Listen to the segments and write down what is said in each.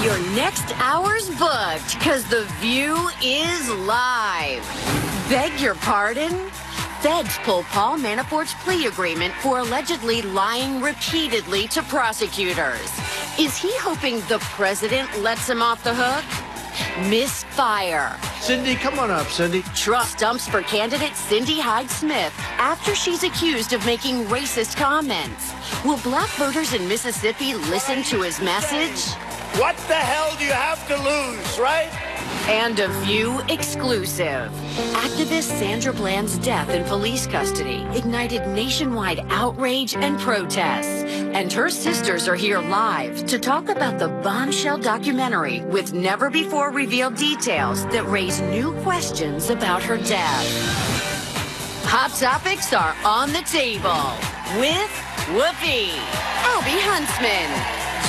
Your next hour's booked because The View is live. Beg your pardon? Feds pull Paul Manafort's plea agreement for allegedly lying repeatedly to prosecutors. Is he hoping the president lets him off the hook? Misfire. Cindy, come on up, Cindy. Trust dumps for candidate Cindy Hyde-Smith after she's accused of making racist comments. Will black voters in Mississippi listen to his message? What the hell do you have to lose, right? And a View exclusive. Activist Sandra Bland's death in police custody ignited nationwide outrage and protests. And her sisters are here live to talk about the bombshell documentary with never-before-revealed details that raise new questions about her death. Hot topics are on the table with Whoopi, Albie Huntsman,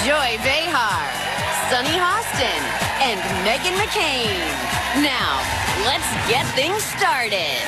Joy Behar, Sunny Hostin, and Meghan McCain. Now, let's get things started.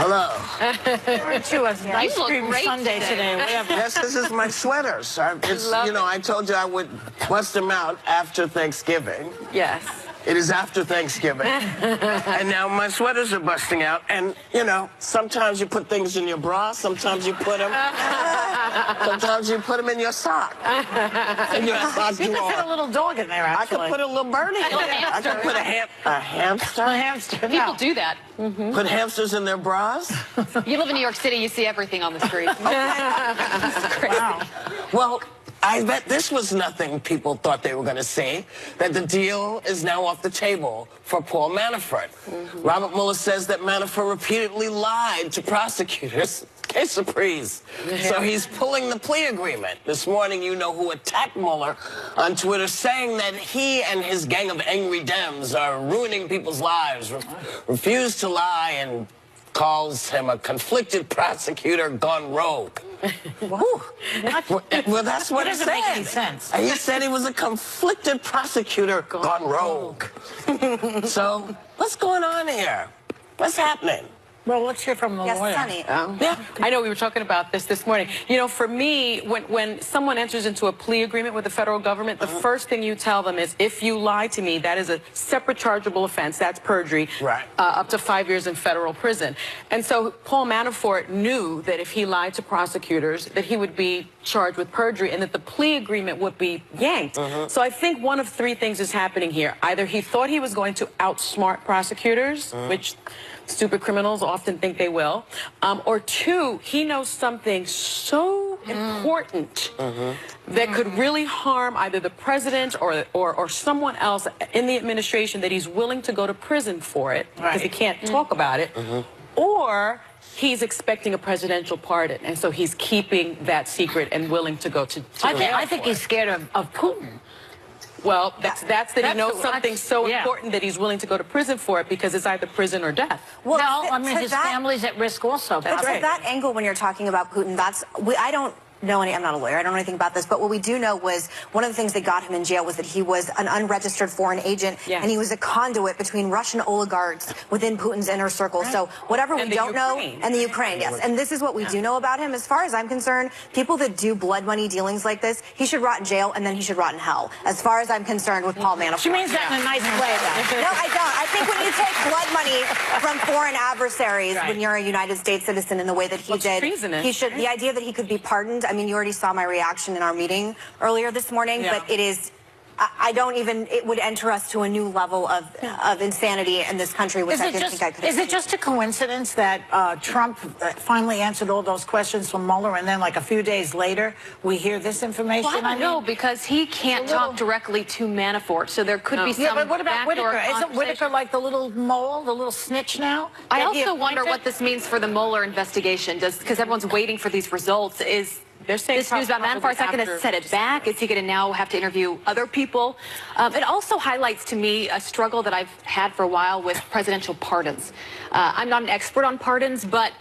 Hello. Aren't you a nice cream Sunday today? Yes, this is my sweaters. I told you I would bust them out after Thanksgiving. Yes. It is after Thanksgiving. And now my sweaters are busting out. And, sometimes you put things in your bra, sometimes you put them in your sock. In your sock You could drawer. put a little dog in there, I actually. could put a little birdie in there. I could put a hamster. A hamster. People do that. Put hamsters in their bras. You live in New York City, you see everything on the street. Wow. Well, I bet this was nothing people thought they were going to see, that the deal is now off the table for Paul Manafort. Robert Mueller says that Manafort repeatedly lied to prosecutors. Que surprise. So he's pulling the plea agreement. This morning, you know who attacked Mueller on Twitter, saying that he and his gang of angry Dems are ruining people's lives, refuse to lie, and calls him a conflicted prosecutor gone rogue. Well, that's what he said. Doesn't make any sense. He said he was a conflicted prosecutor gone rogue. So, what's going on here? What's happening? Well, let's hear from the lawyer. Sunny. Yeah, I know we were talking about this morning. For me, when someone enters into a plea agreement with the federal government, the first thing you tell them is, if you lie to me, that is a separate chargeable offense. That's perjury. Right. Up to 5 years in federal prison. And so Paul Manafort knew that if he lied to prosecutors, that he would be charged with perjury and that the plea agreement would be yanked. So I think one of three things is happening here. Either he thought he was going to outsmart prosecutors, which stupid criminals often think they will. Or two, he knows something so important that could really harm either the president or someone else in the administration that he's willing to go to prison for it because he can't talk about it. Or he's expecting a presidential pardon, and so he's keeping that secret and willing to go to I think he's scared of Putin. Well, that's that he knows something so important that he's willing to go to prison for it because it's either prison or death. Well, I mean, his family's at risk also. But to that angle, when you're talking about Putin, I don't know any, I'm not a lawyer, I don't know anything about this, but what we do know was one of the things that got him in jail was that he was an unregistered foreign agent, and he was a conduit between Russian oligarchs within Putin's inner circle. So whatever we don't know, and the Ukraine, yes. And this is what we do know about him. As far as I'm concerned, people that do blood money dealings like this, he should rot in jail and then he should rot in hell. As far as I'm concerned with Paul Manafort. She means that in a nice way, though. No, I don't. I think when you take blood money from foreign adversaries, when you're a United States citizen in the way that he did, he should, the idea that he could be pardoned, I mean, you already saw my reaction in our meeting earlier this morning, but it is, I don't even, it would enter us to a new level of insanity in this country, which I didn't think I could have. Is it just a coincidence that Trump finally answered all those questions from Mueller, and then like a few days later, we hear this information? Well, I don't know, because he can't talk directly to Manafort, so there could be some but what about backdoor Whitaker? Isn't Whitaker like the little mole, the little snitch now? I also wonder what this means for the Mueller investigation, because everyone's waiting for these results. They're saying this news about probably Manafort's not going to after- set it back? Is he going to now have to interview other people? It also highlights to me a struggle that I've had for a while with presidential pardons. I'm not an expert on pardons, but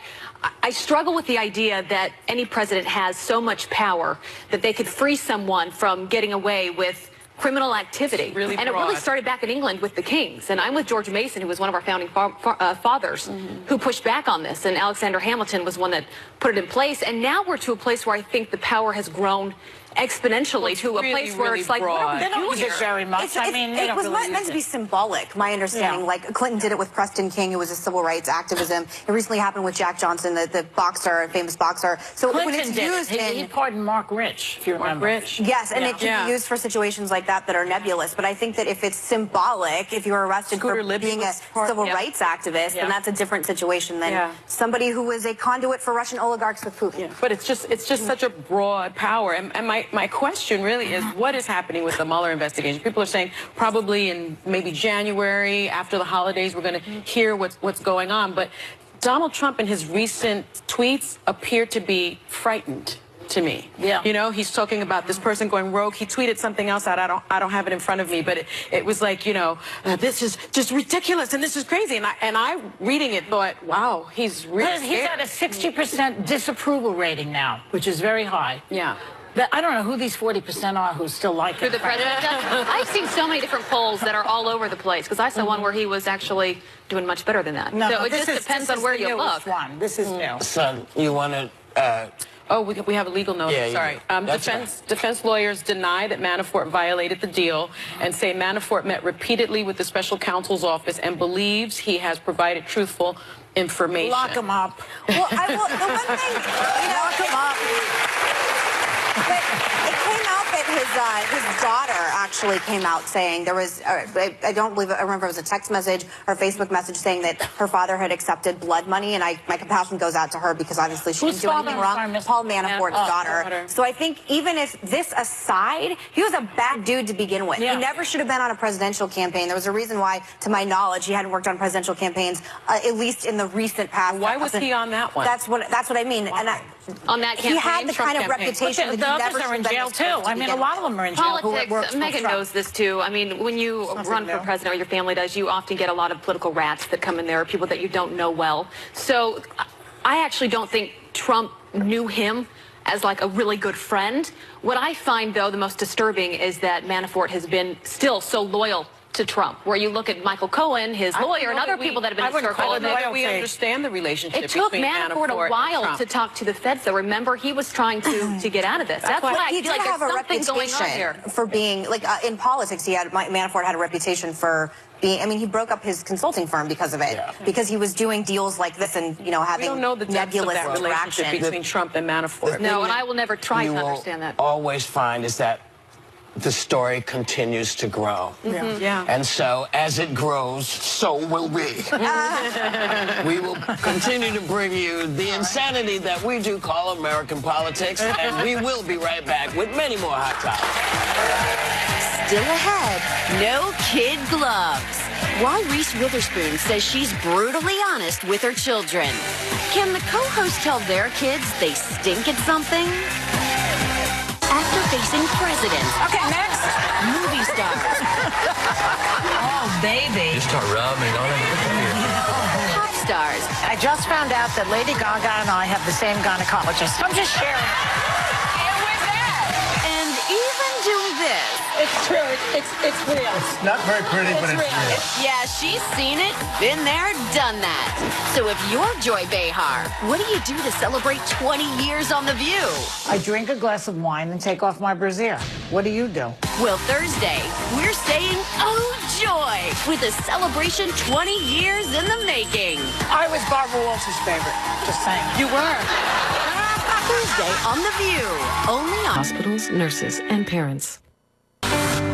I struggle with the idea that any president has so much power that they could free someone from getting away with criminal activity. Really and it broad. really started back in England with the Kings. And I'm with George Mason, who was one of our founding fathers, who pushed back on this. And Alexander Hamilton was one that put it in place. And now we're to a place where I think the power has grown exponentially to a really, place where really it's like, what are broad. we They don't doing use it here? very much. I mean, they it don't was really meant to be use it. symbolic, my understanding. Yeah. Like Clinton did it with Preston King, who was a civil rights activism. It recently happened with Jack Johnson, the boxer, famous boxer. So when Clinton it's did used it. He in pardoned Mark Rich, if you remember. Rich. yes, and Yeah. it can Yeah. be used for situations like that are nebulous. But I think that if it's symbolic, if you're arrested Scooter for Libby being a was part- civil yeah. rights activist, Yeah. then that's a different situation than Yeah. somebody who was a conduit for Russian oligarchs with Putin. Yeah, but it's just such a broad power. And my question really is, what is happening with the Mueller investigation? People are saying probably in maybe January, after the holidays, we're going to hear what's going on. But Donald Trump in his recent tweets appear to be frightened to me. Yeah. You know, he's talking about this person going rogue. He tweeted something else out. I don't have it in front of me, but it was like, you know, this is just ridiculous and this is crazy. And I reading it thought, wow, he's really He's scared. at a 60% disapproval rating now, which is very high. Yeah. I don't know who these 40% are who still like Who it. the president does? I've seen so many different polls that are all over the place, because I saw one where he was actually doing much better than that. No, so it this just depends this on where Oh, is you the look. newest one. This is new. Son, you want to Oh, we have a legal notice. Yeah, you Sorry. do. That's Defense lawyers deny that Manafort violated the deal and say Manafort met repeatedly with the special counsel's office and believes he has provided truthful information. Lock him up. Well, the one thing, you know, Lock him up. but it came out that his daughter actually came out saying there was, I don't believe, I remember it was a text message or a Facebook message saying that her father had accepted blood money, and my compassion goes out to her because obviously she Whose didn't do father? anything I'm sorry, wrong. Miss- Paul Manafort's daughter. daughter. So I think even if this aside, he was a bad dude to begin with. Yeah. He never should have been on a presidential campaign. There was a reason why, to my knowledge, he hadn't worked on presidential campaigns, at least in the recent past. Why was he on that one? That's what I mean. And On that campaign, he had the Trump kind of campaign. reputation The that he others never are in should have been jail this too. close to I mean, a begin lot with. of them are in jail. Who works Politics, for Megan Trump. knows this too. I mean, when you Something run for new. president, or your family does, you often get a lot of political rats that come in there, people that you don't know well. So I actually don't think Trump knew him as like a really good friend. What I find, though, the most disturbing is that Manafort has been still so loyal to Trump, where you look at Michael Cohen, his lawyer, and other people that have been in wouldn't circle. call I it don't know that loyalty. we understand the relationship It took between Manafort a and while Trump. to talk to the feds, though. Remember, he was trying to get out of this. That's why I He feel did like have a there's something going on here. reputation for being, like, in politics, Manafort had a reputation for being, I mean, he broke up his consulting firm because of it. Yeah. Because he was doing deals like this and, you know, We having don't know the depths of nebulous that relationship interaction. between Trump and Manafort. No, and I will never try you to will understand that. always find is that the story continues to grow. Yeah. And so as it grows, so will we. We will continue to bring you the insanity that we do call American politics, and we will be right back with many more Hot Topics. Still ahead, no kid gloves. Why Reese Witherspoon says she's brutally honest with her children. Can the co-hosts tell their kids they stink at something? After facing presidents, Okay, next. movie stars, Oh, baby. You start rubbing on it. pop stars, I just found out that Lady Gaga and I have the same gynecologist. I'm just sharing. and even doing this. It's true. It's real. Not very pretty, but it's real. real. Yeah, she's seen it, been there, done that. So if you're Joy Behar, what do you do to celebrate 20 years on The View? I drink a glass of wine and take off my brassiere. What do you do? Well, Thursday, we're saying, oh, joy, with a celebration 20 years in the making. I was Barbara Walters' favorite. Just saying. You were. Thursday on The View, only on hospitals, nurses, and parents.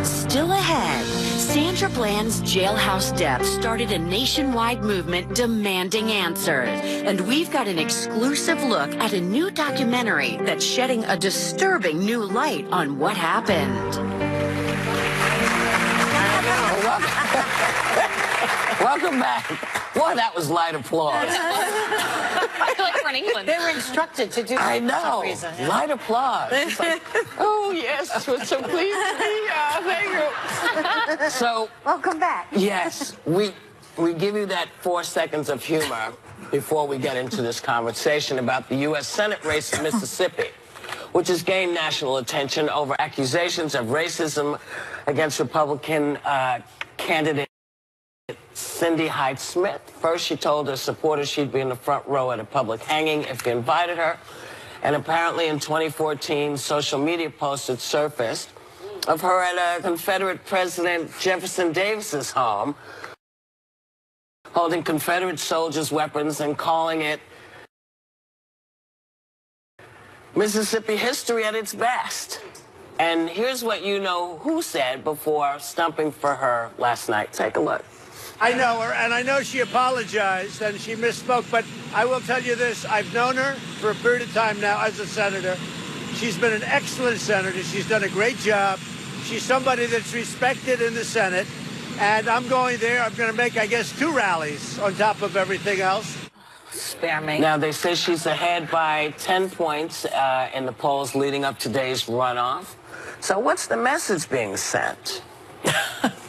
Still ahead, Sandra Bland's jailhouse death started a nationwide movement demanding answers. And we've got an exclusive look at a new documentary that's shedding a disturbing new light on what happened. Welcome back. Boy, that was light applause. I feel like we're in England. They were instructed to do that I for know. some reason. Yeah. Light applause. It's like, oh, yes, so please, thank you. So, Welcome back. yes, we give you that 4 seconds of humor before we get into this conversation about the U.S. Senate race in Mississippi, which has gained national attention over accusations of racism against Republican candidate Cindy Hyde-Smith. First, she told her supporters she'd be in the front row at a public hanging if they invited her. And apparently in 2014, social media posts had surfaced of her at a Confederate President Jefferson Davis's home, holding Confederate soldiers' weapons and calling it Mississippi history at its best. And here's what you know who said before stumping for her last night. Take a look. I know her, and I know she apologized and she misspoke, but I will tell you this. I've known her for a period of time now as a senator. She's been an excellent senator. She's done a great job. She's somebody that's respected in the Senate. And I'm going there. I'm going to make, I guess, 2 rallies on top of everything else. Spare me. Now, they say she's ahead by 10 points in the polls leading up to today's runoff. So what's the message being sent?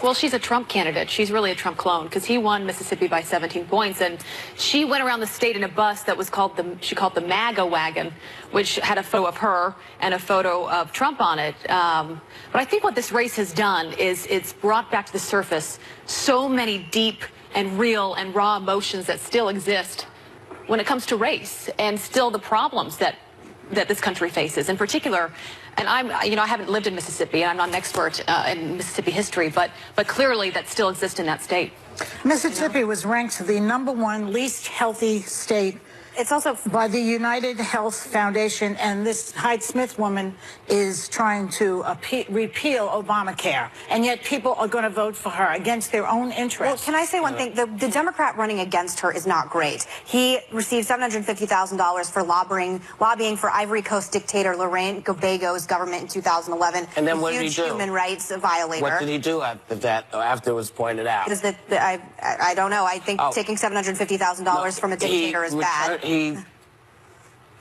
Well, she's a Trump candidate. She's really a Trump clone because he won Mississippi by 17 points. And she went around the state in a bus that was called she called the MAGA wagon, which had a photo of her and a photo of Trump on it. But I think what this race has done is it's brought back to the surface so many deep and real and raw emotions that still exist when it comes to race and still the problems that this country faces. In particular, and I haven't lived in Mississippi, and I'm not an expert in Mississippi history, but clearly that still exists in that state. Mississippi was ranked the #1 least healthy state. It's also by the United Health Foundation, and this Hyde-Smith woman is trying to repeal Obamacare, and yet people are going to vote for her against their own interests. Well, can I say one thing? The Democrat running against her is not great. He received $750,000 for lobbying for Ivory Coast dictator Laurent Gbagbo's government in 2011. And then what did he do? Human rights violator. What did he do after that, after it was pointed out? Is that I don't know. I think taking $750,000 from a dictator is bad. He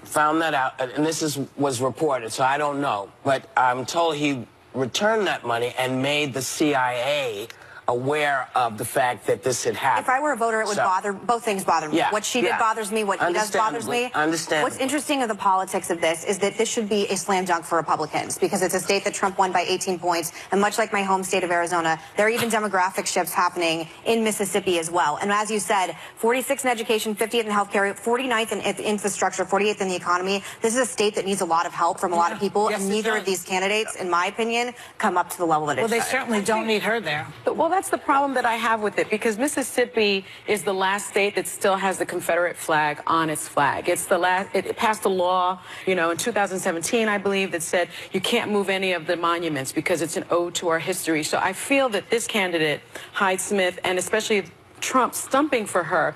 found that out, and this was reported, so I don't know. But I'm told he returned that money and made the CIA aware of the fact that this had happened. If I were a voter, it would bother, both things bother me. Yeah, What she did bothers me, what he does bothers me. What's interesting of the politics of this is that this should be a slam dunk for Republicans because it's a state that Trump won by 18 points. And much like my home state of Arizona, there are even demographic shifts happening in Mississippi as well. And as you said, 46th in education, 50th in healthcare, 49th in infrastructure, 48th in the economy. This is a state that needs a lot of help from a lot of people. Yes, and neither of these candidates, in my opinion, come up to the level that Well, it they should. certainly don't need her there. Well, that's the problem that I have with it, because Mississippi is the last state that still has the Confederate flag on its flag. It's the last. It passed a law, in 2017, I believe, that said you can't move any of the monuments because it's an ode to our history. So I feel that this candidate, Hyde-Smith, and especially Trump stumping for her,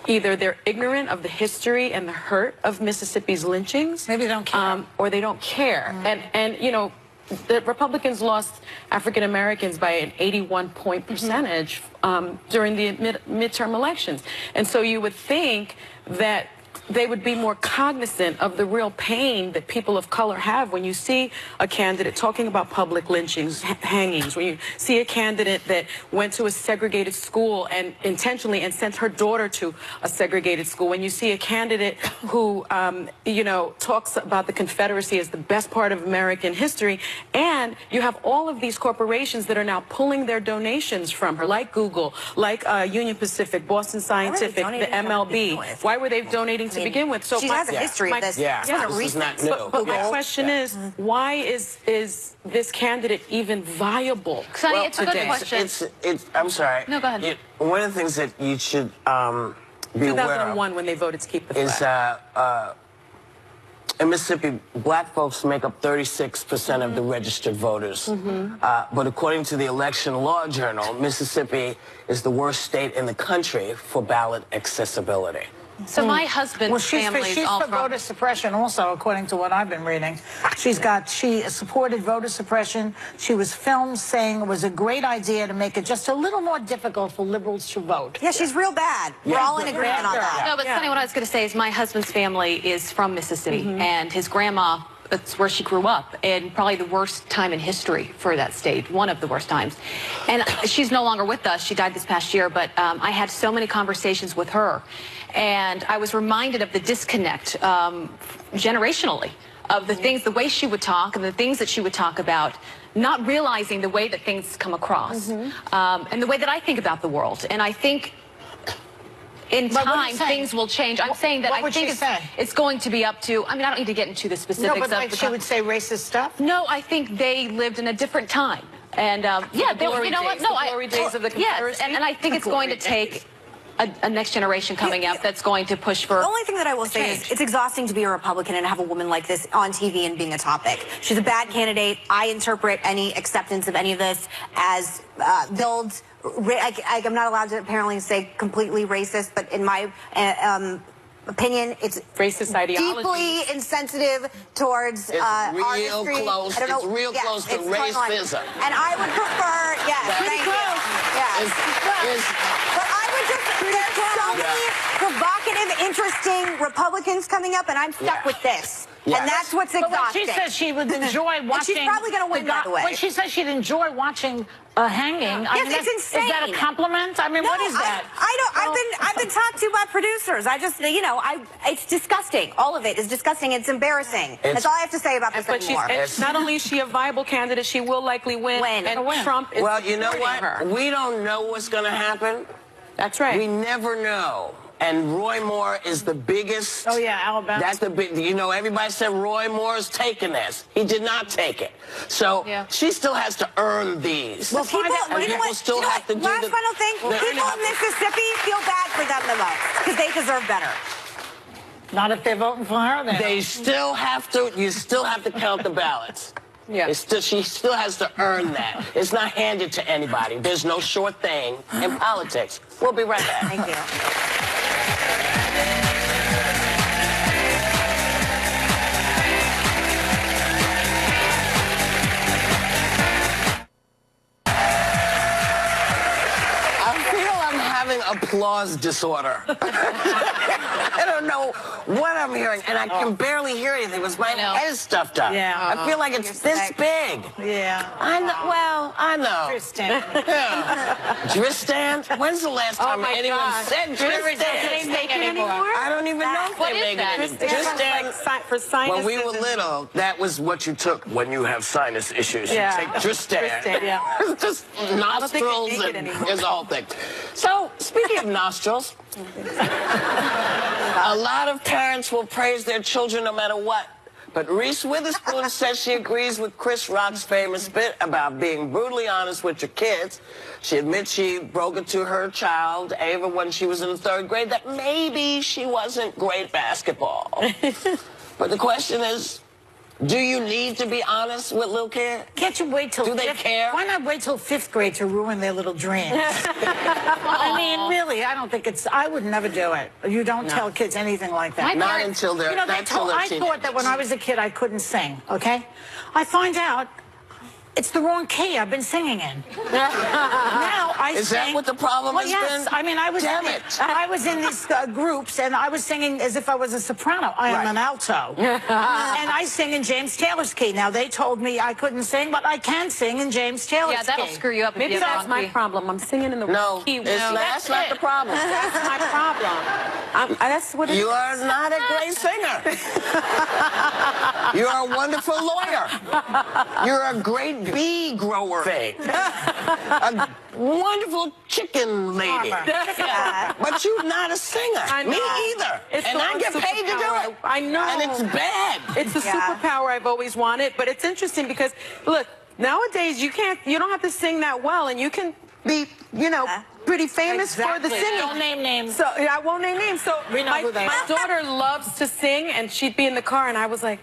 either they're ignorant of the history and the hurt of Mississippi's lynchings. Maybe they don't care. Or they don't care. And the Republicans lost African Americans by an 81-point percentage during the midterm elections. And so you would think that they would be more cognizant of the real pain that people of color have when you see a candidate talking about public lynchings, hangings, when you see a candidate that went to a segregated school and intentionally and sent her daughter to a segregated school, when you see a candidate who, talks about the Confederacy as the best part of American history, and you have all of these corporations that are now pulling their donations from her, like Google, like Union Pacific, Boston Scientific, the MLB. Why were they donating to begin with? So she has a history of this. Yeah, this is not new. But my question is, why is this candidate even viable? Sonny, it's a good question. I'm sorry. No, go ahead. One of the things that you should be aware of 2001, when they voted to keep the flag. is in Mississippi, black folks make up 36% of the registered voters. But according to the Election Law Journal, Mississippi is the worst state in the country for ballot accessibility. So my husband's Well, she's family is for all from... voter suppression also, according to what I've been reading. She supported voter suppression. She was filmed saying it was a great idea to make it just a little more difficult for liberals to vote. Yeah, she's real bad. We're all in agreement on that. No, but Sonny, what I was going to say is my husband's family is from Mississippi, and his grandma, it's where she grew up, and probably the worst time in history for that state, one of the worst times. And she's no longer with us. She died this past year, but I had so many conversations with her, and I was reminded of the disconnect generationally of the things, the way she would talk and the things that she would talk about, not realizing the way that things come across, and the way that I think about the world. And I think in time, things will change. I'm saying that I think it's going to be up to, I mean, I don't need to get into the specifics. No, but like she would say racist stuff? No, I think they lived in a different time. And yeah, they were, you know what? No, the glory days of the yes, and I think it's going to take a next generation coming up that's going to push for. The only thing that I will say is it's exhausting to be a Republican and have a woman like this on TV and being a topic. She's a bad candidate. I interpret any acceptance of any of this as builds. I'm not allowed to apparently say completely racist, but in my opinion, it's racist ideology. Deeply insensitive towards artistry. Close. It's real close to racism. And I would prefer, thank you. Yes. But I would just, there's so many provocative, interesting Republicans coming up, and I'm stuck with this. Yes. And that's what's exhausting. But when she says she would enjoy watching... she's probably going to win, by the way. When she says she'd enjoy watching a hanging... Yes, it's insane. Is that a compliment? I mean, what is that? I've been talked to by producers. I just, it's disgusting. All of it is disgusting. It's embarrassing. That's all I have to say about this anymore. Not only is she a viable candidate, she will likely win. And Trump is well, you know what? We don't know what's going to happen. That's right. We never know. And Roy Moore is the biggest. Oh, yeah, Alabama. That's the big, everybody said Roy Moore's taking this. He did not take it. So she still has to earn these. Well, people still have to do last final thing, people in Mississippi feel bad for them the most because they deserve better. Not if they're voting for her, then. They still have to, you still have to count the ballots. Yeah. She still has to earn that. It's not handed to anybody. There's no short thing in politics. We'll be right back. Thank you. Applause disorder. I don't know what I'm hearing, and I can barely hear anything because my head is stuffed up. Yeah. I feel like it's this big. Yeah. I know. Well, I know. Dristan. Dristan? When's the last time anyone said Dristan? Anymore? I don't even know if they're making it. Dristan for sinuses. When we were little, that was what you took when you have sinus issues. You take Dristan. Yeah. Just nostrils and here's the whole thing. So, speaking of nostrils, a lot of parents will praise their children no matter what. But Reese Witherspoon says she agrees with Chris Rock's famous bit about being brutally honest with your kids. She admits she broke it to her child, Ava, when she was in the 3rd grade, that maybe she wasn't great at basketball. But the question is, do you need to be honest with little kids? Can't you wait till... Do they care? Why not wait till 5th grade to ruin their little dreams? I mean, really, I don't think it's... I would never do it. You don't tell kids anything like that. Not until they're I thought that when I was a kid, I couldn't sing, okay? I find out it's the wrong key I've been singing in. Now I Is that what the problem has been? I mean, I was in these groups, and I was singing as if I was a soprano. I am an alto. And I sing in James Taylor's key. Now, they told me I couldn't sing, but I can sing in James Taylor's key. Yeah, that'll screw you up. Maybe that's my problem. I'm singing in the wrong key. That's not the problem. That's my problem. That's what you are not a great singer. You're a wonderful lawyer. You're a great bee grower thing. A wonderful chicken lady. But you're not a singer. Me either. And I get paid to do it. I know. And it's bad. It's a superpower I've always wanted. But it's interesting because, look, nowadays you don't have to sing that well, and you can be, pretty famous for the singing. Don't name names. So I won't name names. So we know who they are. My daughter loves to sing, and she'd be in the car, and I was like,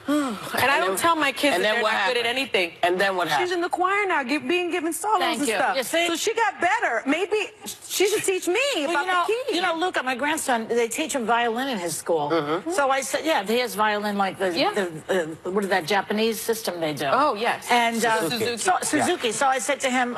And I don't tell my kids that they're not good at anything. And then what happened? She's in the choir now, being given solos Thank and you. stuff. You see? So she got better. Maybe she should teach me about the key. You know, Luca, my grandson, they teach him violin in his school. So I said, yeah, he has violin like what is that Japanese system they do? Oh, yes. And Suzuki. Suzuki. So I said to him,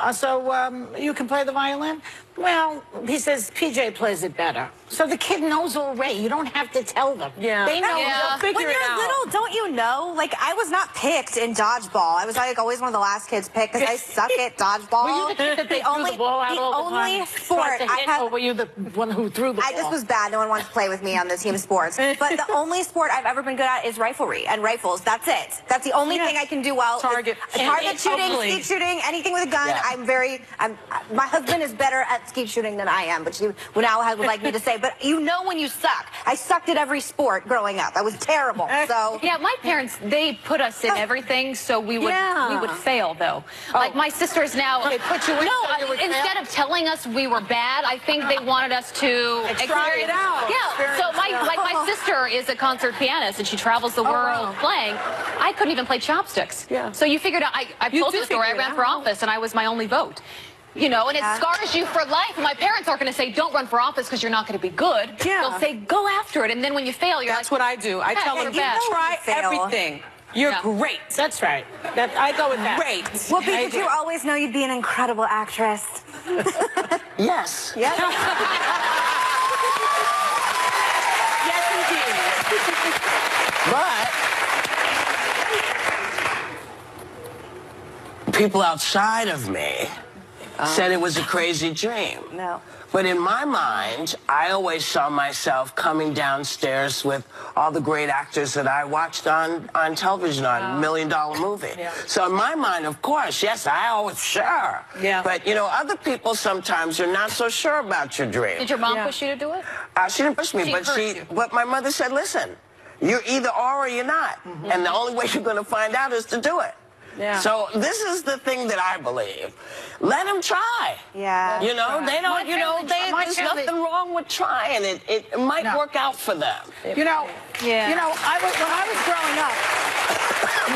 you can play the violin? Well, he says, PJ plays it better. So the kid knows already. You don't have to tell them. Yeah. They know. They'll figure When it you're out. little, don't you know? Like, I was not picked in dodgeball. I was like always one of the last kids picked because I suck at dodgeball. Were you the kid that they threw the ball out all the time? only sport Tried to I hit, have. or were you the one who threw the ball? I just was bad. No one wants to play with me on the team sports. But the only sport I've ever been good at is riflery and rifles. That's it. That's the only thing I can do well. Target shooting, hopefully. skeet shooting, anything with a gun. Yeah. My husband is better at skeet shooting than I am, but she now would like me to say. But you know when you suck. I sucked at every sport growing up. I was terrible. So Yeah, my parents, they put us in everything, so we would fail, though. Like, my sisters now... They put you in so you would instead fail? of telling us we were bad, I think they wanted us to Try it out. Yeah, so my sister is a concert pianist, and she travels the world playing. I couldn't even play chopsticks. Yeah. So you figured out, I You told do you the story, I figure it ran for out. office, and I was my only vote. You know, and it scars you for life. My parents aren't going to say, don't run for office because you're not going to be good. Yeah. They'll say, go after it. And then when you fail, you're That's like, what I do. I tell you're them, bad. try fail. everything. You're great. That's right. I go with that. Great. Whoopi, did you always know you'd be an incredible actress? Yes. Yeah. Yes, indeed. But people outside of me said it was a crazy dream. No. But in my mind, I always saw myself coming downstairs with all the great actors that I watched on television on $1 Million Movie. Yeah. So in my mind, of course, yes, I always sure. Yeah. But, you know, other people sometimes are not so sure about your dream. Did your mom push you to do it? She didn't push me, She but encouraged you. but my mother said, listen, you're either are or you're not. And the only way you're going to find out is to do it. Yeah. So this is the thing that I believe. Let them try. Yeah. You know, they don't, my there's family- nothing wrong with trying. It might work out for them. You know, when I was growing up,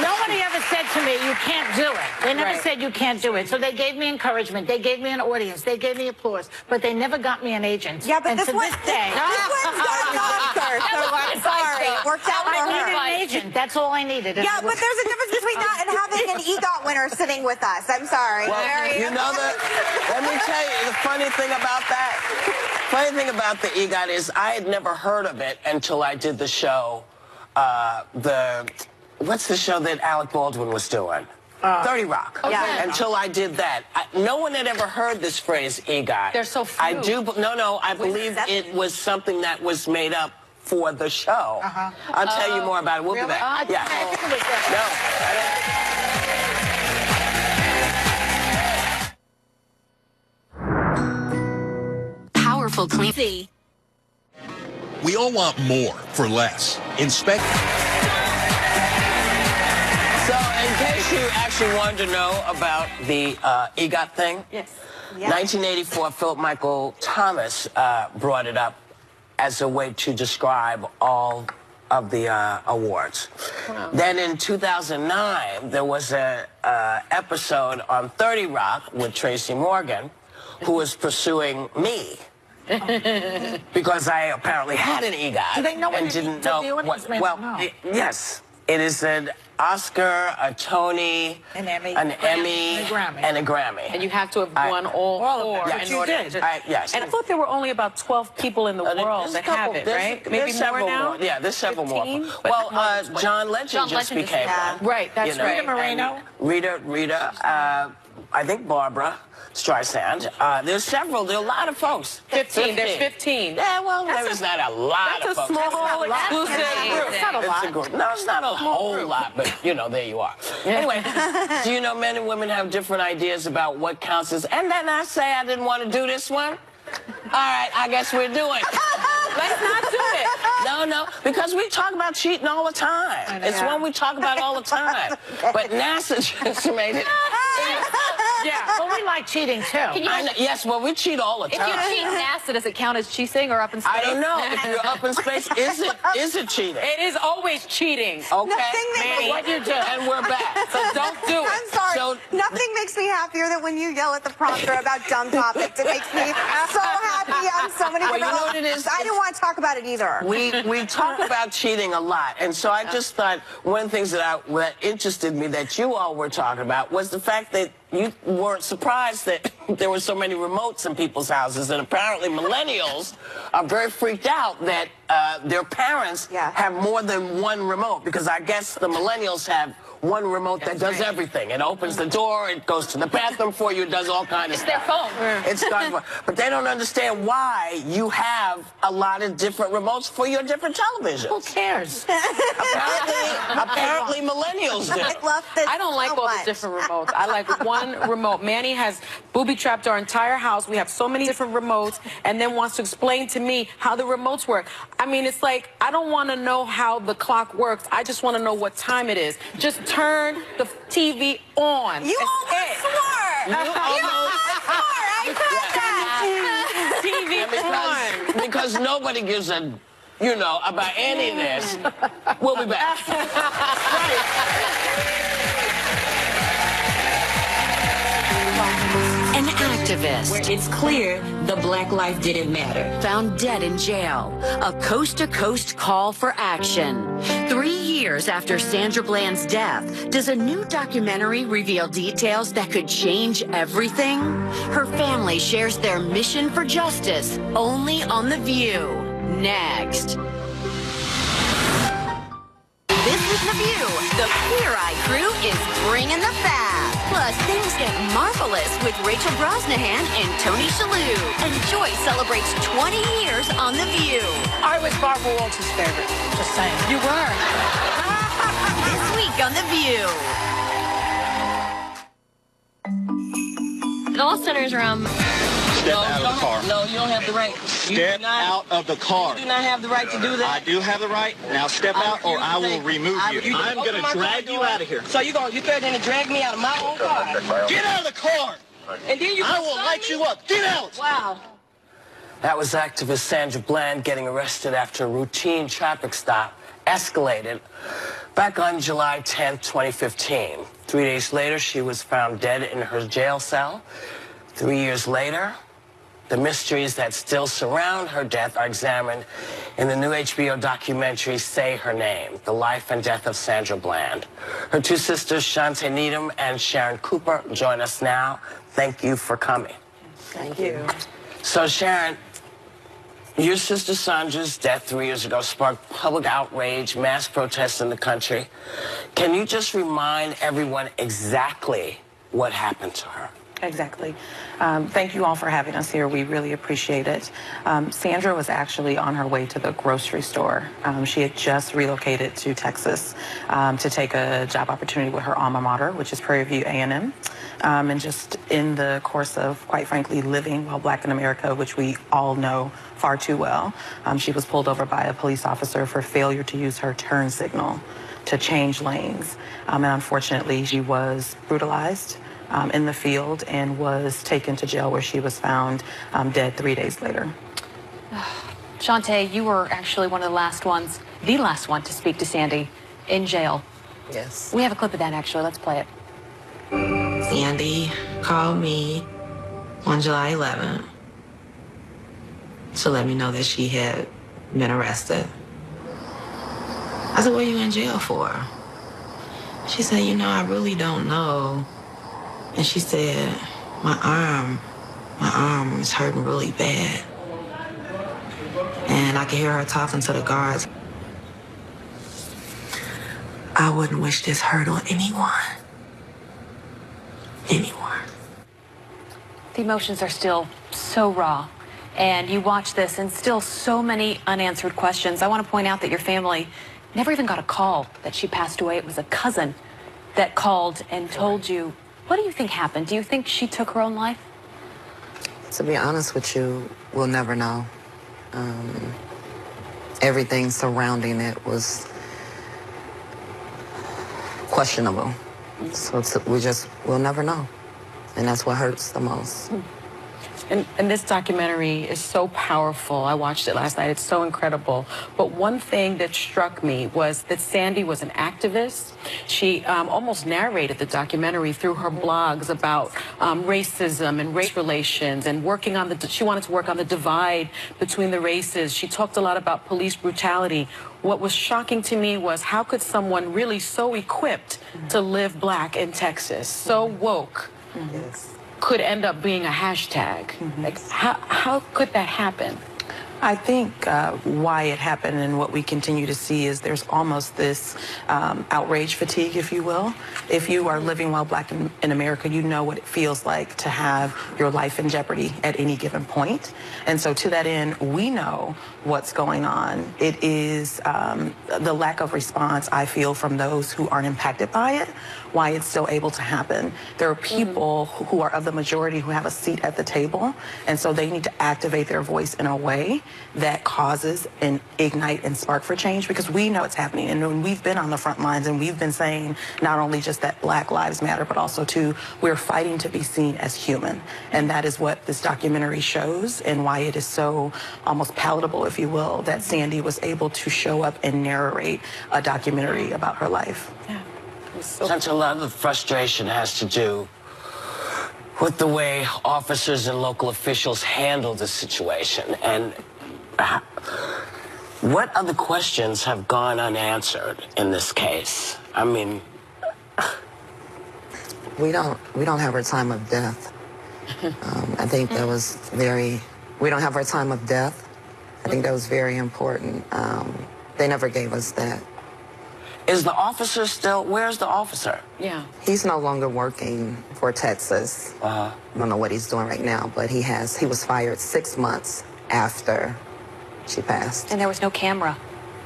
nobody ever said to me, you can't do it. They never said you can't do it. So they gave me encouragement. They gave me an audience. They gave me applause. But they never got me an agent. Yeah, but and this to one's this day, got an Oscar, so I'm sorry. It worked out I for needed her. an agent. That's all I needed. Yeah, but there's a difference between that and having an EGOT winner sitting with us. I'm sorry. Well, you know let me tell you, the funny thing about the EGOT is I had never heard of it until I did the show, what's the show that Alec Baldwin was doing? 30 Rock. Yeah. Until I did that. No one had ever heard this phrase, EGOT. They're so few. I believe it was something that was made up for the show. I'll tell you more about it. We'll be back. Yeah. No, I don't. Powerful clean. We all want more for less. Inspect. So, in case you actually wanted to know about the EGOT thing, Yes. 1984, Philip Michael Thomas brought it up as a way to describe all of the awards. Wow. Then in 2009, there was a episode on 30 Rock with Tracy Morgan, who was pursuing me. Because I apparently had an EGOT. Do they know what and it didn't is? know The audience may well, not know. yes. It is an Oscar, a Tony, An Emmy, and a Grammy. And you have to have won all four Yes. in order You did. to... Yes. And I thought there were only about 12 people in the world that have it, right? Maybe more now? Yeah, there's several 15? more. But Well, more than 20. John Legend just became one. Right, that's You know, right. Rita Moreno? and Rita, I think Barbara Streisand. There's several. There are a lot of folks. 15. There's 15. Yeah, well, there's not a lot That's of a folks. small, exclusive group. It's not a It's a lot. group. No, it's not a whole lot, but, you know, there you are. Anyway, do you know men and women have different ideas about what counts as... And then I say I didn't want to do this one. All right, I guess we're doing it. Let's not do it. No, because we talk about cheating all the time. It's one we talk about all the time. But NASA just made it. Yeah, well, we like cheating, too. Yes, well, we cheat all the time. If you cheat NASA, does it count as cheating or up in space? I don't know. If you're up in space, is it cheating? It is always cheating. Okay. What you do? And we're back. So don't do it. I'm sorry. So, nothing makes me happier than when you yell at the prompter about dumb topics. It makes me so happy on so many Well, you different know what it is? I didn't want to talk about it either. We talk about cheating a lot, and so I just thought one of the things that interested me that you all were talking about was the fact that you weren't surprised that there were so many remotes in people's houses, and apparently millennials are very freaked out that their parents have more than one remote, because I guess the millennials have one remote that does everything. It opens the door, it goes to the bathroom for you, it does all kinds of stuff. It's their phone. It's but they don't understand why you have a lot of different remotes for your different televisions. Who cares? Apparently millennials do. I love this. I don't like all the different remotes. I like one remote. Manny has booby-trapped our entire house. We have so many different remotes, and then wants to explain to me how the remotes work. I mean, it's like, I don't want to know how the clock works. I just want to know what time it is. Just turn the TV on. You almost swore. You almost swore. I heard that. TV on. Because nobody gives a, about any of this. We'll be back. An activist. It's clear the black life didn't matter. Found dead in jail. A coast-to-coast call for action. 3 years after Sandra Bland's death, does a new documentary reveal details that could change everything? Her family shares their mission for justice only on The View. Next. This is The View. The Queer Eye crew is bringing the fab. Plus, things get marvelous with Rachel Brosnahan and Tony Shalhoub. And Joy celebrates 20 years on The View. I was Barbara Walters' favorite. Just saying. You were. This week on The View. It all centers around... Step out of the car. No, you don't have the right. Step out of the car. You do not have the right to do that. I do have the right. Now step out or I will remove you. I'm going to drag you out of here. So you threatening to drag me out of my own car? Get out of the car. And then I will light you up. Get out. Wow. That was activist Sandra Bland getting arrested after a routine traffic stop escalated back on July 10th, 2015. 3 days later, she was found dead in her jail cell. 3 years later, the mysteries that still surround her death are examined in the new HBO documentary, Say Her Name, The Life and Death of Sandra Bland. Her two sisters, Shantae Needham and Sharon Cooper, join us now. Thank you for coming. Thank you. So, Sharon, your sister Sandra's death 3 years ago sparked public outrage, mass protests in the country. Can you just remind everyone exactly what happened to her? Exactly. Thank you all for having us here. We really appreciate it. Sandra was actually on her way to the grocery store. She had just relocated to Texas to take a job opportunity with her alma mater, which is Prairie View A&M. And just in the course of, quite frankly, living while black in America, which we all know far too well, she was pulled over by a police officer for failure to use her turn signal to change lanes. And unfortunately, she was brutalized in the field and was taken to jail, where she was found dead 3 days later. Shantae, you were actually one of the last ones, the last one to speak to Sandy in jail. Yes. We have a clip of that, actually. Let's play it. Sandy called me on July 11th to let me know that she had been arrested. I said, what are you in jail for? She said, I really don't know. And she said, my arm is hurting really bad. And I could hear her talking to the guards. I wouldn't wish this hurt on anyone. The emotions are still so raw. And you watch this and still so many unanswered questions. I want to point out that your family never even got a call that she passed away. It was a cousin that called and told you. What do you think happened? Do you think she took her own life? To be honest with you, we'll never know. Everything surrounding it was questionable. So we'll never know. And that's what hurts the most. And this documentary is so powerful. I watched it last night. It's so incredible. But one thing that struck me was that Sandy was an activist. She almost narrated the documentary through her blogs about racism and race relations and working on she wanted to work on the divide between the races. She talked a lot about police brutality. What was shocking to me was how could someone really so equipped to live black in Texas, so woke, could end up being a hashtag? Like, how could that happen? I think why it happened and what we continue to see is there's almost this outrage fatigue, if you will. If you are living while black in America, you know what it feels like to have your life in jeopardy at any given point. And so to that end, we know what's going on. It is the lack of response, I feel, from those who aren't impacted by it, why it's still able to happen. There are people who are of the majority who have a seat at the table, and so they need to activate their voice in a way that causes and ignite and spark for change, because we know it's happening. And when we've been on the front lines and we've been saying not only just that Black Lives Matter, but also too, we're fighting to be seen as human. And that is what this documentary shows and why it is so almost palatable, if you will, that Sandy was able to show up and narrate a documentary about her life. Yeah. Such a lot of the frustration has to do with the way officers and local officials handle the situation. And what other questions have gone unanswered in this case? I mean, we don't have our time of death. I think that was we don't have our time of death. I think that was very important. They never gave us that. Is the officer still, where's the officer? Yeah. He's no longer working for Texas. I don't know what he's doing right now, but he was fired 6 months after she passed. And there was no camera.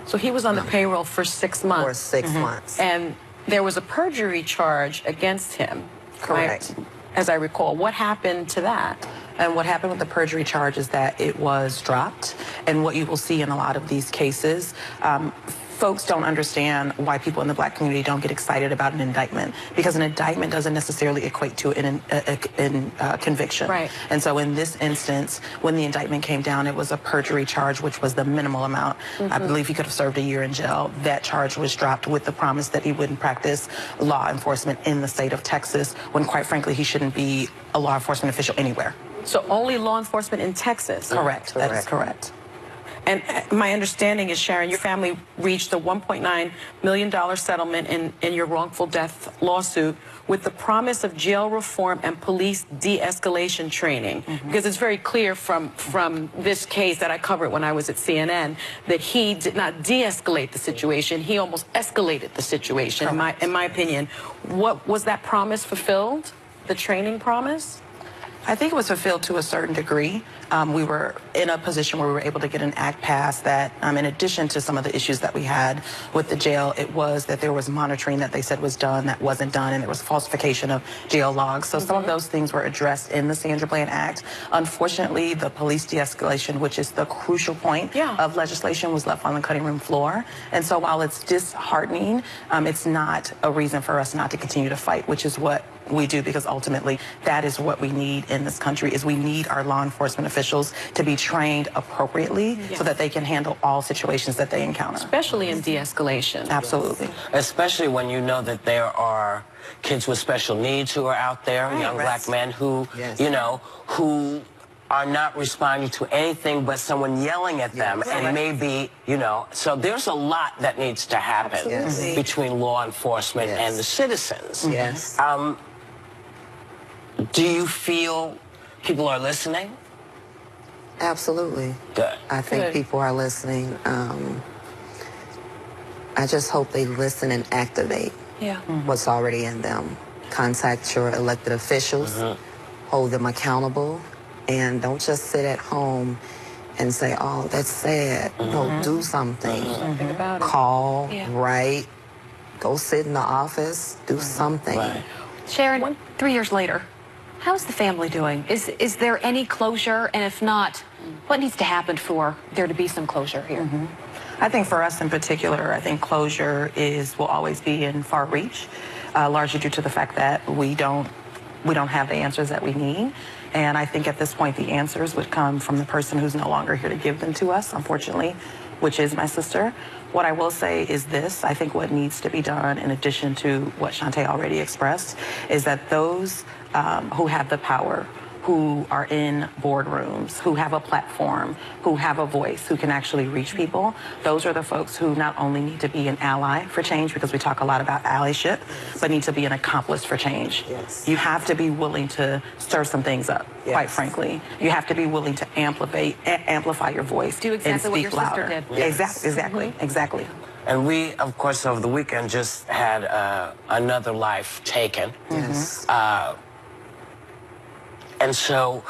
So he was on the payroll for 6 months. For 6 months. And there was a perjury charge against him. Correct. Right? As I recall. What happened to that? And what happened with the perjury charge is that it was dropped. And what you will see in a lot of these cases, folks don't understand why people in the black community don't get excited about an indictment, because an indictment doesn't necessarily equate to a conviction. Right. And so in this instance, when the indictment came down, it was a perjury charge, which was the minimal amount. I believe he could have served a year in jail. That charge was dropped with the promise that he wouldn't practice law enforcement in the state of Texas, when quite frankly, he shouldn't be a law enforcement official anywhere. So only law enforcement in Texas? Correct. That is correct. And my understanding is, Sharon, your family reached a $1.9 million settlement in your wrongful death lawsuit with the promise of jail reform and police de-escalation training. Because it's very clear from this case that I covered when I was at CNN that he did not de-escalate the situation. He almost escalated the situation, in my opinion. What was that promise fulfilled? The training promise? I think it was fulfilled to a certain degree. We were in a position where we were able to get an act passed that, in addition to some of the issues that we had with the jail, it was that there was monitoring that they said was done that wasn't done, and there was falsification of jail logs. So some of those things were addressed in the Sandra Bland Act. Unfortunately, the police de-escalation, which is the crucial point of legislation, was left on the cutting room floor. And so while it's disheartening, it's not a reason for us not to continue to fight, which is what we do, because ultimately that is what we need in this country. Is we need our law enforcement officials to be trained appropriately so that they can handle all situations that they encounter. Especially in de-escalation. Absolutely. Especially when you know that there are kids with special needs who are out there, young black men who, you know, who are not responding to anything but someone yelling at them, and maybe, you know, so there's a lot that needs to happen between law enforcement and the citizens. Yes. Do you feel people are listening? Absolutely. Good. I think people are listening. I just hope they listen and activate what's already in them. Contact your elected officials, hold them accountable, and don't just sit at home and say, oh, that's sad. No, do something. Think about it. Call, write, go sit in the office, do something. Sharon, 3 years later, how's the family doing? Is there any closure? And if not, what needs to happen for there to be some closure here? I think for us in particular, I think closure will always be in far reach, largely due to the fact that we don't we don't have the answers that we need. And I think at this point, the answers would come from the person who's no longer here to give them to us, unfortunately, which is my sister. What I will say is this: I think what needs to be done, in addition to what Shantae already expressed, is that those who have the power, who are in boardrooms, who have a platform, who have a voice, who can actually reach people, those are the folks who not only need to be an ally for change, because we talk a lot about allyship, but need to be an accomplice for change. Yes. You have to be willing to stir some things up, quite frankly. You have to be willing to amplify your voice. Do exactly and speak what your sister louder. did. Yes. Exactly. And we, of course, over the weekend just had another life taken. Yes. And so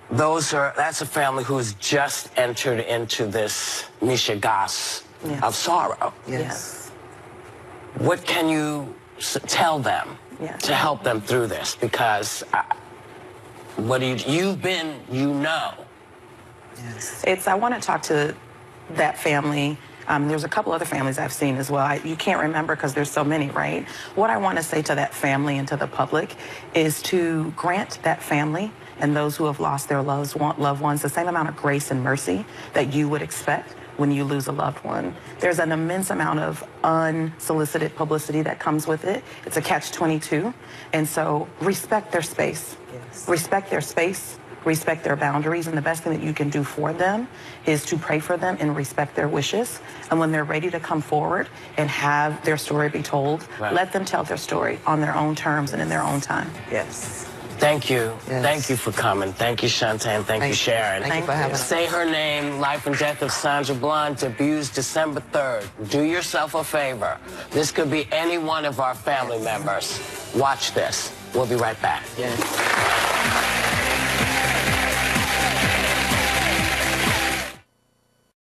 that's a family who's just entered into this Mishigas of sorrow. Yes. What can you tell them to help them through this? Because you've been, Yes. I want to talk to that family. There's a couple other families I've seen as well. You can't remember because there's so many, right? What I want to say to that family and to the public is to grant that family and those who have lost their loved ones the same amount of grace and mercy that you would expect when you lose a loved one. There's an immense amount of unsolicited publicity that comes with it. It's a catch-22. And so respect their space. Yes. Respect their space. Respect their boundaries, and the best thing that you can do for them is to pray for them and respect their wishes. And when they're ready to come forward and have their story be told, let them tell their story on their own terms and in their own time. Yes. Thank you. Yes. Thank you for coming. Thank you, Shantae, and thank you, Sharon. Thank you for having us. Say Her Name, Life and Death of Sandra Bland debuts December 3rd. Do yourself a favor. This could be any one of our family members. Watch this. We'll be right back. Yes.